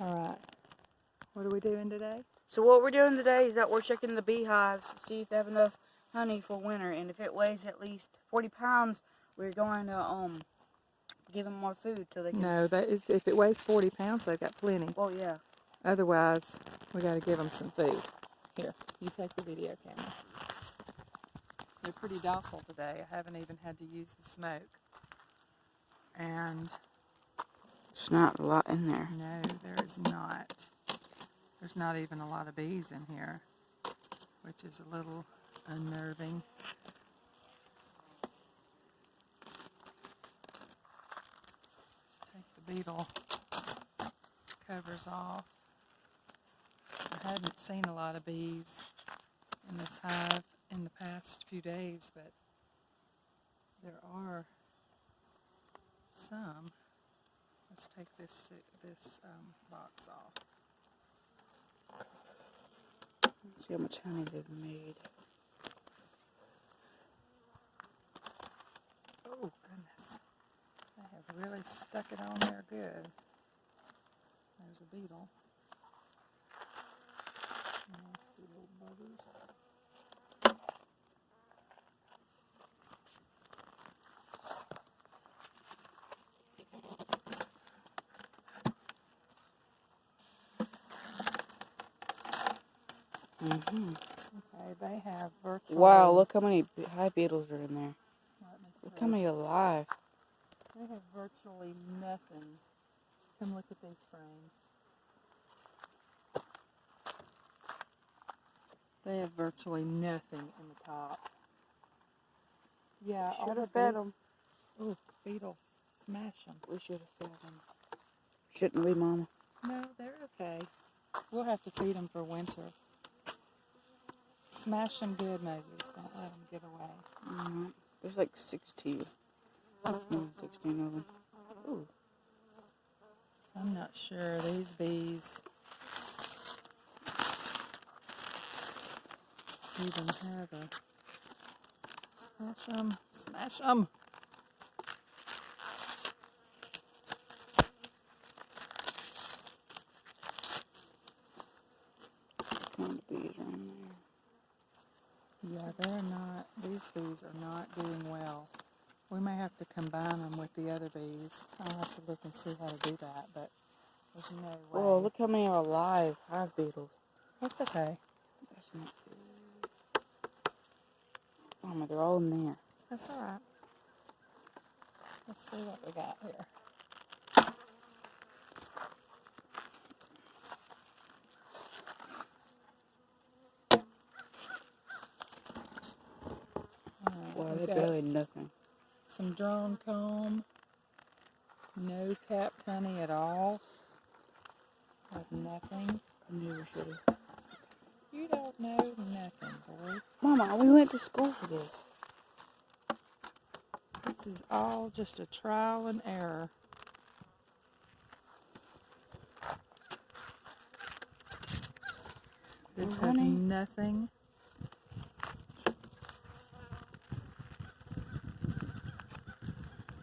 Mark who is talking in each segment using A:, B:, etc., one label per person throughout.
A: Alright, what are we doing today?
B: So what we're doing today is that we're checking the beehives to see if they have enough honey for winter, and if it weighs at least 40 pounds, we're going to give them more food so they can...
A: No, if it weighs 40 pounds, they've got plenty.
B: Well, yeah.
A: Otherwise, we got to give them some food. Here, you take the video camera. They're pretty docile today. I haven't even had to use the smoke. And
B: There's not a lot in there.
A: no, there is not. There's not even a lot of bees in here, which is a little unnerving. Let's take the beetle covers off. I hadn't seen a lot of bees in this hive in the past few days, but there are some. Let's take this box off.
B: Let's see how much honey they've made.
A: Oh goodness, they have really stuck it on there good. There's a beetle. Nasty little buggers. Okay, they have virtually...
B: Wow, look how many hive beetles are in there. Look how many alive.
A: They have virtually nothing. Come look at these frames. They have virtually nothing in the top. Yeah,
B: Should have fed them.
A: Oh, beetles. Smash them.
B: We should have fed them. Shouldn't we, Mama?
A: No, they're okay. We'll have to feed them for winter. Smash them good, Moses. Don't let them get away.
B: There's like 16. 16 of them. Ooh.
A: I'm not sure. These bees even have a... Smash them. Smash them.
B: Kind of bees are in there.
A: Yeah, they're not, these bees are not doing well. We may have to combine them with the other bees. I'll have to look and see how to do that, but there's no way.
B: Oh, look how many are alive hive beetles.
A: That's okay.
B: That's not good. Mama, they're all in there.
A: That's alright. Let's see what we got here.
B: Wow, they're barely nothing.
A: Some drone comb. No capped honey at all. Like nothing.
B: I knew we should have.
A: You don't know nothing, boy.
B: Mama, we went to school for this.
A: This is all just a trial and error. This has nothing.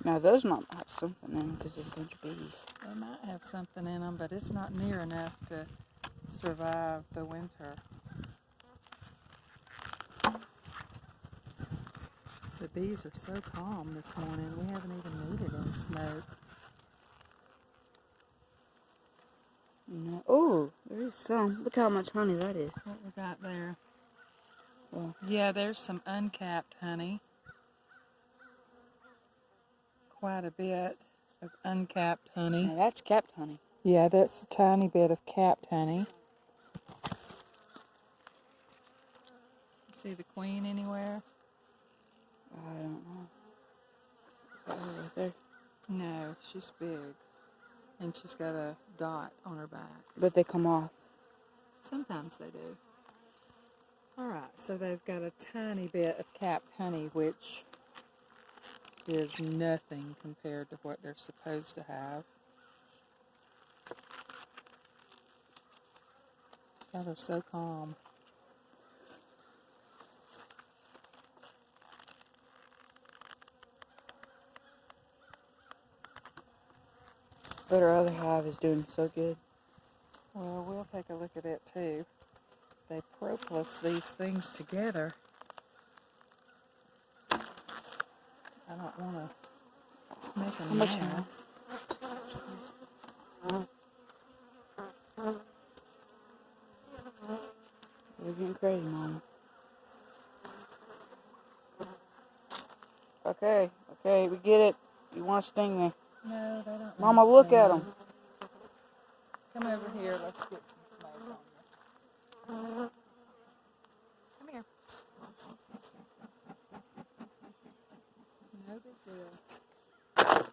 B: Now those might have something in them because there's a bunch of bees.
A: They might have something in them, but it's not near enough to survive the winter. The bees are so calm this morning. We haven't even needed any smoke.
B: No. Oh, there is some. Look how much honey that is.
A: What we got there?
B: Well,
A: Yeah, there's some uncapped honey. Quite a bit of uncapped honey.
B: now that's capped honey.
A: Yeah, that's a tiny bit of capped honey. See the queen anywhere?
B: I don't know. Is that her right there?
A: No, she's big. And she's got a dot on her back.
B: But they come off.
A: Sometimes they do. Alright, so they've got a tiny bit of capped honey, which is nothing compared to what they're supposed to have. God, they're so calm.
B: But our other hive is doing so good.
A: Well, we'll take a look at it too. They propolis these things together. I don't want to make them mad.
B: You're getting crazy, Mama. Okay, we get it. You want to sting me.
A: No, they don't.
B: Mama, look at them.
A: Come over here. Let's get some smoke on you. Come here. No big deal.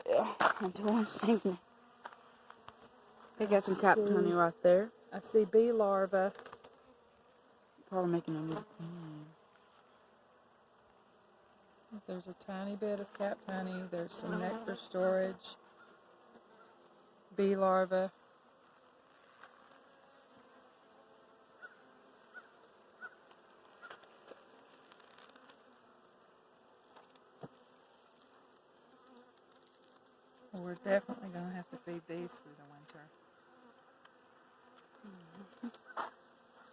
B: Yeah, I'm doing sting me. They got some captain honey right there.
A: I see bee larvae.
B: Probably making a new
A: There's a tiny bit of capped honey. There's some nectar storage. Bee larvae. Well, we're definitely going to have to feed these through the winter.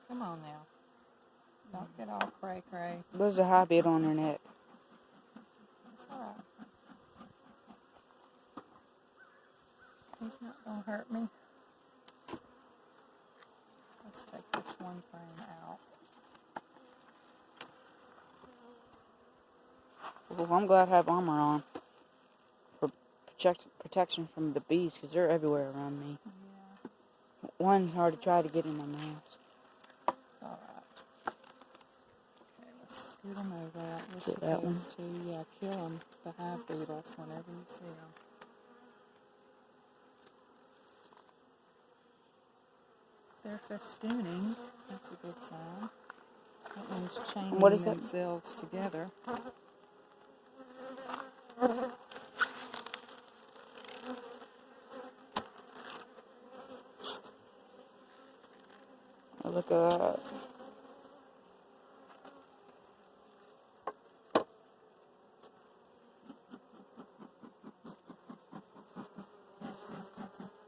A: Come on now. Don't get all cray-cray.
B: There's a high bit on their neck.
A: It's alright. He's not going to hurt me. Let's take this one frame out.
B: Well, I'm glad I have armor on for protection from the bees because they're everywhere around me.
A: Yeah.
B: One's hard to try to get in my mask.
A: Alright. Okay, let's scoot them over out. We're
B: Get that one.
A: supposed to, kill them, the hive beetles, whenever you see them. They're festooning. That's a good sign. That means chaining
B: What is that?
A: themselves together.
B: Oh, look at that.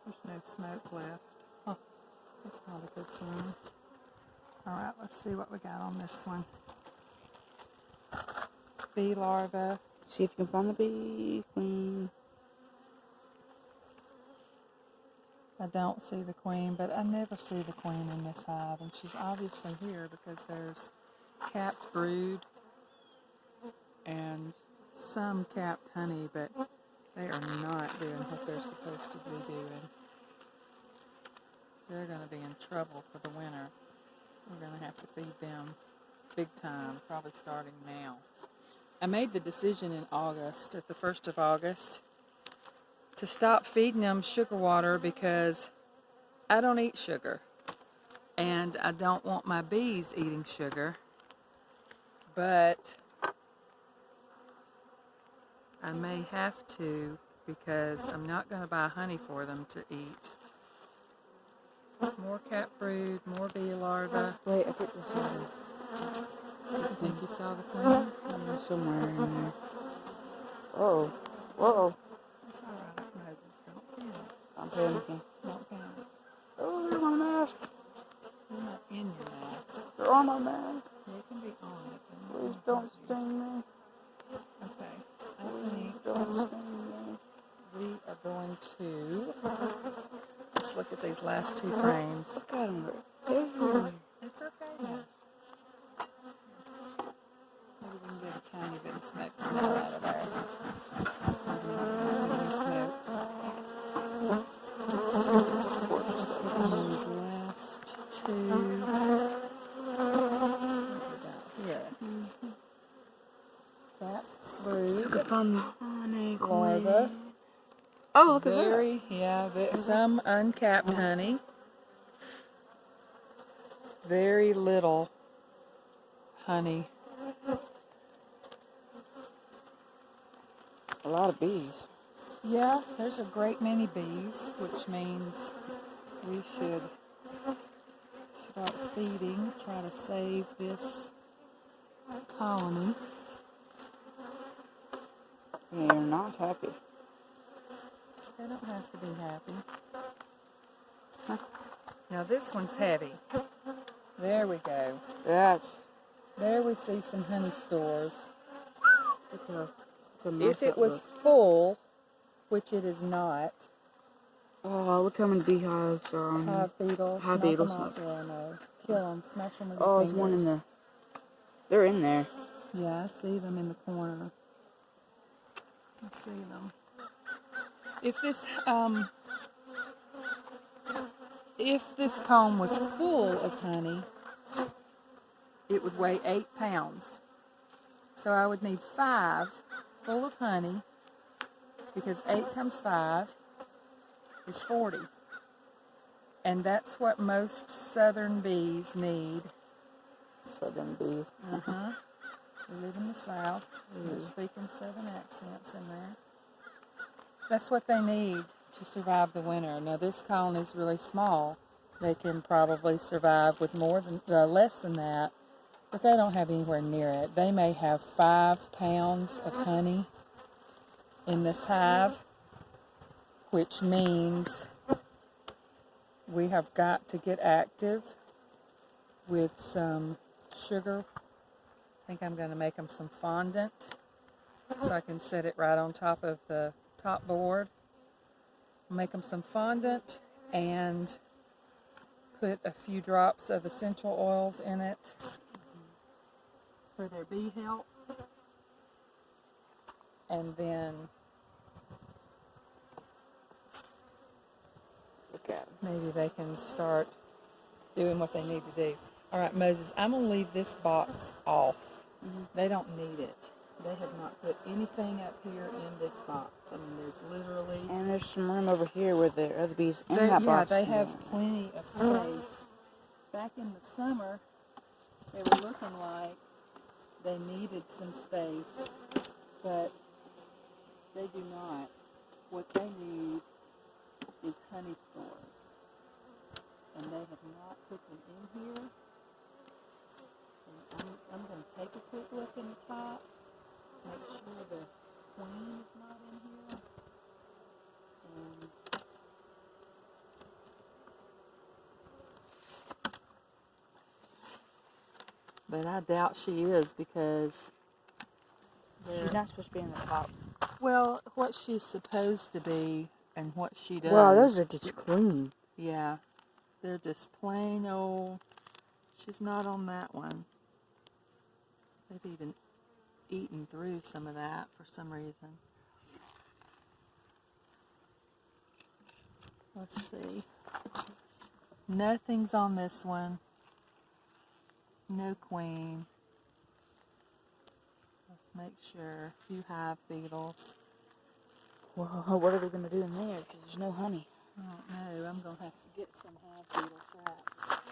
A: There's no smoke left. Huh. That's not a good sign. Alright, let's see what we got on this one. Bee larva.
B: See if you can find the bee queen.
A: I don't see the queen, but I never see the queen in this hive, and she's obviously here because there's capped brood and some capped honey, but they are not doing what they're supposed to be doing. They're going to be in trouble for the winter. We're going to have to feed them big time, probably starting now. I made the decision in August, at the 1st of August, to stop feeding them sugar water because I don't eat sugar. And I don't want my bees eating sugar. But I may have to because I'm not going to buy honey for them to eat. More cat brood, more bee larvae.
B: Wait, I think this is
A: You think you saw the queen?
B: somewhere in there. Oh, whoa.
A: It's alright, Moses. Don't panic.
B: I'm panicking.
A: Don't panic.
B: Oh, they're on my mask.
A: You're not in your mask.
B: They're on my mask.
A: They can be on it.
B: Please don't sting me.
A: Okay. I
B: Please
A: think
B: don't sting me.
A: we are going to let's look at these last two frames.
B: Look at them. Everywhere.
A: It's okay now. Maybe we can get a tiny bit of smoke smell out of there. Smoke. Just look at these last two. What we got here? That brood.
B: Look at them. Honey
A: Larva.
B: queen. Oh, look at that.
A: Very, some uncapped honey. Very little honey.
B: A lot of bees.
A: Yeah, there's a great many bees, which means we should start feeding, try to save this colony.
B: They're not happy.
A: They don't have to be happy.
B: Huh?
A: Now this one's heavy. There we go. There we see some honey stores. If it was full, which it is not.
B: Oh, look how many beehives are on here.
A: Hive beetles.
B: Hive
A: knock
B: beetles.
A: them off. Yeah, no. Kill them. Smash them with your
B: Oh,
A: fingers.
B: there's one in the... They're in there.
A: Yeah, I see them in the corner. I see them. If this comb was full of honey, it would weigh 8 pounds. So I would need 5 full of honey, because 8 times 5 is 40. And that's what most southern bees need.
B: Southern bees.
A: Uh-huh. We live in the South. They're speaking southern accents in there. That's what they need to survive the winter. Now this colony is really small. They can probably survive with less than that, but they don't have anywhere near it. They may have 5 pounds of honey in this hive, which means we have got to get active with some sugar. I think I'm going to make them some fondant so I can set it right on top of the top board. Make them some fondant and put a few drops of essential oils in it for their bee health. And then maybe they can start doing what they need to do. All right, Moses, I'm going to leave this box off. They don't need it. They have not put anything up here in this box. I mean, there's literally...
B: And there's some room over here where the other bees in that box.
A: Yeah, they have plenty of space. Back in the summer, they were looking like they needed some space, but they do not. What they need is honey stores. And they have not put them in here. And I'm going to take a quick look in the top, make sure the queen is not in here. And but I doubt she is, because
B: She's not supposed to be in the top.
A: well, what she's supposed to be and what she does.
B: Wow, those are just clean.
A: Yeah, they're just plain old. She's not on that one. They've even eaten through some of that for some reason. Let's see. Nothing's on this one. No queen. Let's make sure. A few hive beetles.
B: Well, what are we going to do in there? Because there's no honey.
A: I don't know. I'm going to have to get some hive beetle traps.